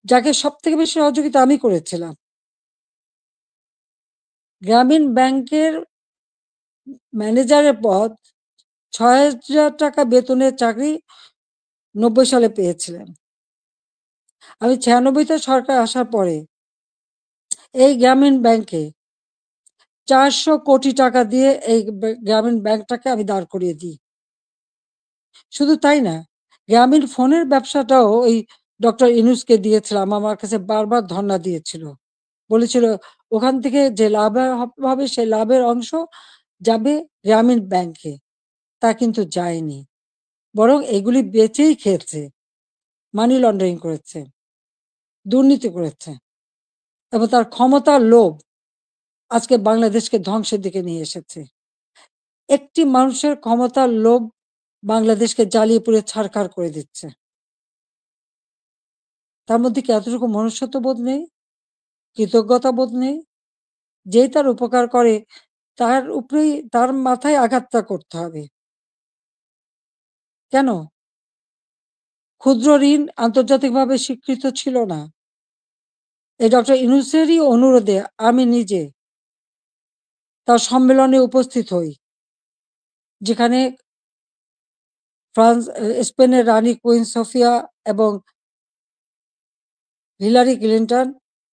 যাকে সবথেকে বেশি সহযোগিতা আমি করেছিলাম। গ্রামীণ ব্যাংকের ম্যানেজারের পদ ৬,০০০ টাকা বেতনের চাকরি ৯০ সালে পেয়েছিলেন। আমি ৯৬তে সরকার আসার পরে এই গ্রামীণ ব্যাংকে ৪০০ কোটি টাকা দিয়ে এই গ্রামীণ ব্যাংকটাকে আমি দাঁড় করিয়ে দিই। শুধু তাই না, গ্রামীণ ফোনের ব্যবসাটাও ওই ডক্টর ইউনূসকে দিয়েছিলাম। আমার কাছে বারবার ধর্ণা দিয়েছিল। বলেছিল ওখান থেকে যে লাভ হবে সেই লাভের অংশ যাবে গ্রামীণ ব্যাংকে। তা কিন্তু যায়নি। বরং এগুলি বেচেই খেয়েছে, মানি লন্ডারিং করেছে, দুর্নীতি করেছে এবং তার ক্ষমতার লোভ আজকে বাংলাদেশকে ধ্বংসের দিকে নিয়ে এসেছে। একটি মানুষের ক্ষমতার লোভ বাংলাদেশকে জ্বালিয়ে পুড়ে ছারখার করে দিচ্ছে। তার মধ্যে কি এতটুকু মনুষ্যত্ব বোধ নেই? কৃতজ্ঞতা বোধ নেই? যেই তার উপকার করে তার উপরেই তার মাথায় আঘাতটা করতে হবে। কেন? ক্ষুদ্র ঋণ আন্তর্জাতিকভাবে স্বীকৃত ছিল না। এই ডক্টর ইউনূসেরই অনুরোধে আমি নিজে তার সম্মেলনে উপস্থিত হই, যেখানে স্পেনের রানী কুইন সোফিয়া এবং হিলারি ক্লিন্টন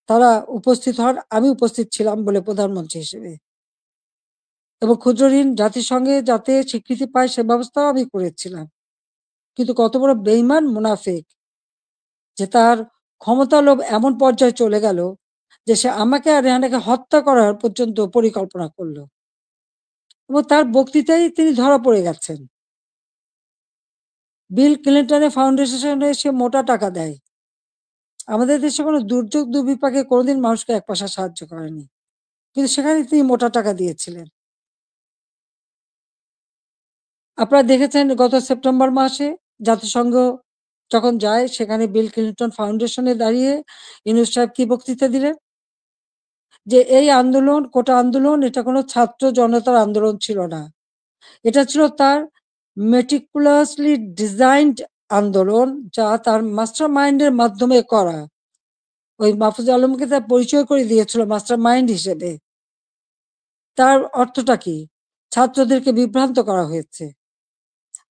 তারা উপস্থিত হন। আমি উপস্থিত ছিলাম বলে প্রধানমন্ত্রী হিসেবে, এবং ক্ষুদ্র ঋণ জাতিসংঘে যাতে স্বীকৃতি পায় সে ব্যবস্থাও আমি করেছিলাম। কিন্তু কত বড় বেইমান মুনাফিক যে তার ক্ষমতা লোভ এমন পর্যায়ে চলে গেল যে সে আমাকে আর রেহানাকে হত্যা করার পর্যন্ত পরিকল্পনা করলো, এবং তার বক্তৃতায় তিনি ধরা পড়ে গেছেন। বিল ক্লিন্টনের ফাউন্ডেশনে সে মোটা টাকা দেয়। আমাদের দেশে কোনো দুর্যোগ দুর্বিপাকে কোনোদিন মানুষকে এক পয়সা সাহায্য করেনি, কিন্তু সেখানে তিনি মোটা টাকা দিয়েছিলেন। আপনারা দেখেছেন গত সেপ্টেম্বর মাসে জাতিসংঘ যখন যায় সেখানে বিল ক্লিন্টন ফাউন্ডেশনে দাঁড়িয়ে ইউনূস সাহেব কি বক্তৃতা দিলেন? যে এই আন্দোলন, কোটা আন্দোলন, এটা কোনো ছাত্র জনতার আন্দোলন ছিল না। এটা ছিল তার মেটিকুলাসলি ডিজাইনড আন্দোলন, যা তার মাস্টার মাইন্ডের মাধ্যমে করা। ওই মাহফুজ আলমকে তার পরিচয় করে দিয়েছিল মাস্টার মাইন্ড হিসেবে। তার অর্থটা কি? ছাত্রদেরকে বিভ্রান্ত করা হয়েছে।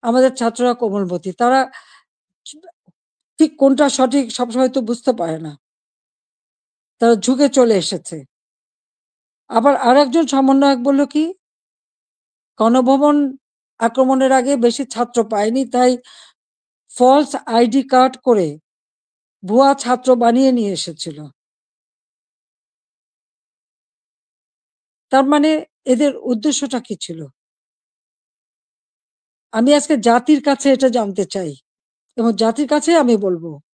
আমাদের ছাত্ররা কোমলমতি, তারা ঠিক কোনটা সঠিক সবসময় তো বুঝতে পারে না, তারা ঝুঁকে চলে এসেছে। আবার আরেকজন সমন্বয়ক বলল কি, গণভবন আক্রমণের আগে বেশি ছাত্র পায়নি, তাই ফলস আইডি কার্ড করে ভুয়া ছাত্র বানিয়ে নিয়ে এসেছিল। তার মানে এদের উদ্দেশ্যটা কি ছিল? আমি আজকে জাতির কাছে এটা জানতে চাই, এবং জাতির কাছে আমি বলবো